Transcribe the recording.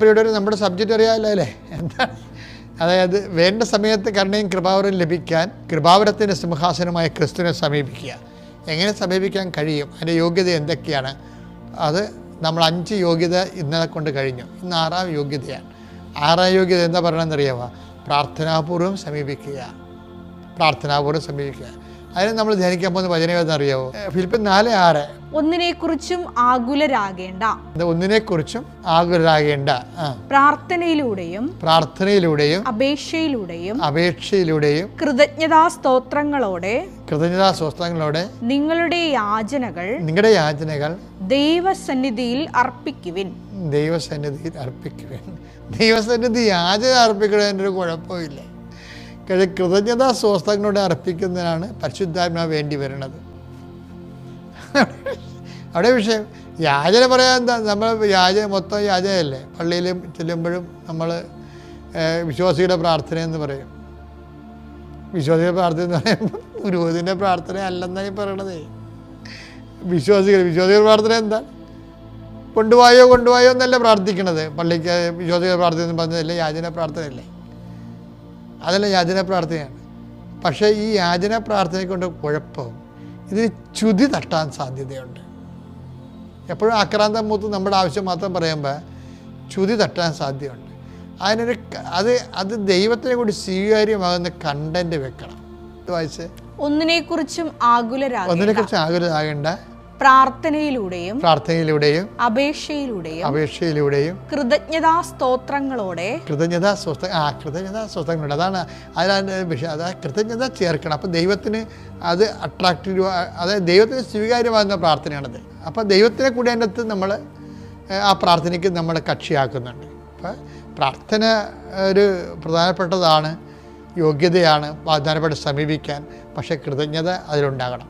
ഇവിടെ നമ്മുടെ സബ്ജക്റ്റ് അറിയാമല്ലോ അല്ലേ? എന്താണ്? അതായത് വേണ്ട സമയത്ത് കരുണയും കൃപാവരം ലഭിക്കാൻ കൃപാവരത്തിൻ്റെ സിംഹാസനമായ ക്രിസ്തുവിനെ സമീപിക്കുക. എങ്ങനെ സമീപിക്കാൻ കഴിയും? അതിൻ്റെ യോഗ്യത എന്തൊക്കെയാണ്? അത് നമ്മൾ 5 യോഗ്യത ഇന്നലെ കൊണ്ട് കഴിഞ്ഞു. ഇന്ന് 6ാം യോഗ്യതയാണ്. 6ാം യോഗ്യത എന്താ പറയണമെന്നറിയാമോ? പ്രാർത്ഥനാപൂർവ്വം സമീപിക്കുക. പ്രാർത്ഥനാപൂർവ്വം സമീപിക്കുക. അതിന് നമ്മൾ ധ്യാനിക്കാൻ പോകുന്ന വചനം ഏതെന്നറിയാമോ? ഫിലിപ്പിയർ 4:6. ഒന്നിനെക്കുറിച്ചും ആകുലരാകേണ്ട. ഒന്നിനെക്കുറിച്ചും ആകുലരാകേണ്ട. പ്രാർത്ഥനയിലൂടെയും അപേക്ഷയിലൂടെയും കൃതജ്ഞതാസ്തോത്രങ്ങളോടെ നിങ്ങളുടെ യാചനകൾ ദൈവസന്നിധിയിൽ അർപ്പിക്കുവിൻ. ദൈവസന്നിധി യാചന അർപ്പിക്കുന്നതിൻ്റെ ഒരു കുഴപ്പമില്ല. കൃതജ്ഞതാസ്തോത്രങ്ങളോടെ അർപ്പിക്കുന്നതിനാണ് പരിശുദ്ധാത്മാവ് വേണ്ടി വരുന്നത്. അവിടെ വിഷയം യാചന പറയാൻ എന്താ? നമ്മൾ മൊത്തം യാചനയല്ലേ. പള്ളിയിലും ചെല്ലുമ്പോഴും നമ്മൾ വിശ്വാസിയുടെ പ്രാർത്ഥന എന്ന് പറയും. വിശ്വാസിയുടെ പ്രാർത്ഥന എന്ന് പറയുമ്പോൾ പുരോഹിതൻ്റെ പ്രാർത്ഥന അല്ലെന്നായി പറയണതേ. വിശ്വാസികളുടെ പ്രാർത്ഥന എന്താ? കൊണ്ടുപോയോ എന്നല്ല പ്രാർത്ഥിക്കണത്. പള്ളിക്ക് വിശ്വാസികളുടെ പ്രാർത്ഥന എന്ന് പറഞ്ഞതല്ലേ യാചന പ്രാർത്ഥനയല്ലേ? അതല്ല യാചന പ്രാർത്ഥനയാണ്. പക്ഷേ ഈ യാചന പ്രാർത്ഥനയ്ക്കൊണ്ട് കുഴപ്പം, ഇതിന് ചുതി തട്ടാൻ സാധ്യതയുണ്ട്. എപ്പോഴും ആക്രാന്തം മൂത്ത് നമ്മുടെ ആവശ്യം മാത്രം പറയുമ്പോൾ ചുതി തട്ടാൻ സാധ്യതയുണ്ട്. അത് ദൈവത്തിനെ കൂടി സ്വീകാര്യമാകുന്ന കണ്ടന്റ് വെക്കണം. വായിച്ച് ഒന്നിനെക്കുറിച്ചും ആകുലരാകേണ്ട. പ്രാർത്ഥനയിലൂടെയും അപേക്ഷയിലൂടെയും കൃതജ്ഞതാസ്തോത്രങ്ങളോടെ. അതാണ് അതിലാണ് വിഷയം. അതാ കൃതജ്ഞത ചേർക്കണം. അപ്പം ദൈവത്തിന് അത് അട്രാക്റ്റീവ്, അതായത് ദൈവത്തിന് സ്വീകാര്യമാകുന്ന പ്രാർത്ഥനയാണത്. അപ്പം ദൈവത്തിനെ കൂടി അതിൻ്റെ അകത്ത് നമ്മൾ ആ പ്രാർത്ഥനയ്ക്ക് നമ്മൾ കക്ഷിയാക്കുന്നുണ്ട്. അപ്പം പ്രാർത്ഥന ഒരു പ്രധാനപ്പെട്ടതാണ്, യോഗ്യതയാണ്, പ്രധാനപ്പെട്ട് സമീപിക്കാൻ. പക്ഷേ കൃതജ്ഞത അതിലുണ്ടാകണം.